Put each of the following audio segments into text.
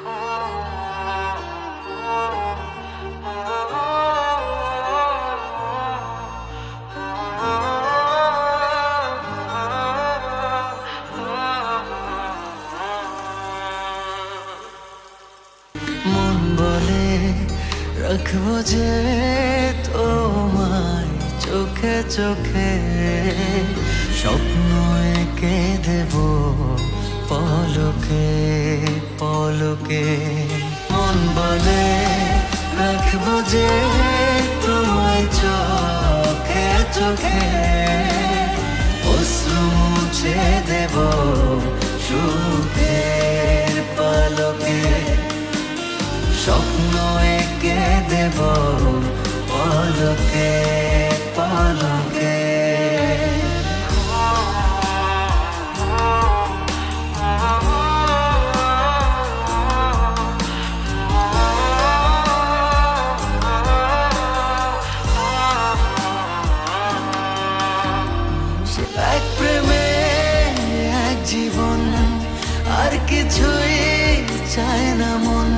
মন বলে রাখবো যে তোমায় চোখে চোখে, স্বপ্ন এঁকে দেব পলকে পলকে। মন বলে রাখবো যে তোমায় চোখে চোখে, অশ্রু মুছে দেব সুখের পালকে, স্বপ্ন এঁকে দেব পলকে পলকে। এক প্রেমে এক জীবন, আর কিছুই চায় না মন।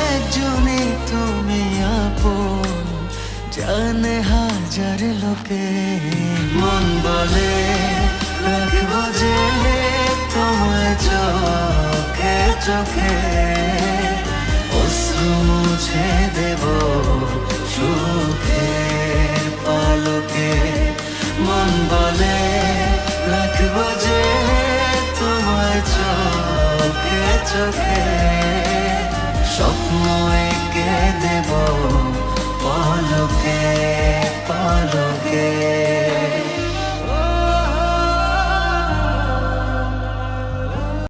একজনই তুমি আপন, জানে হাজার লোকে। মন বলে রাখবো যে তোমায় চোখে চোখে, অশ্রু মুছে দেব সুখের পালকে। মন বলে রাখবো যে তোমায় চোখে চোখে, স্বপ্ন এঁকে দেব পলকে পলকে।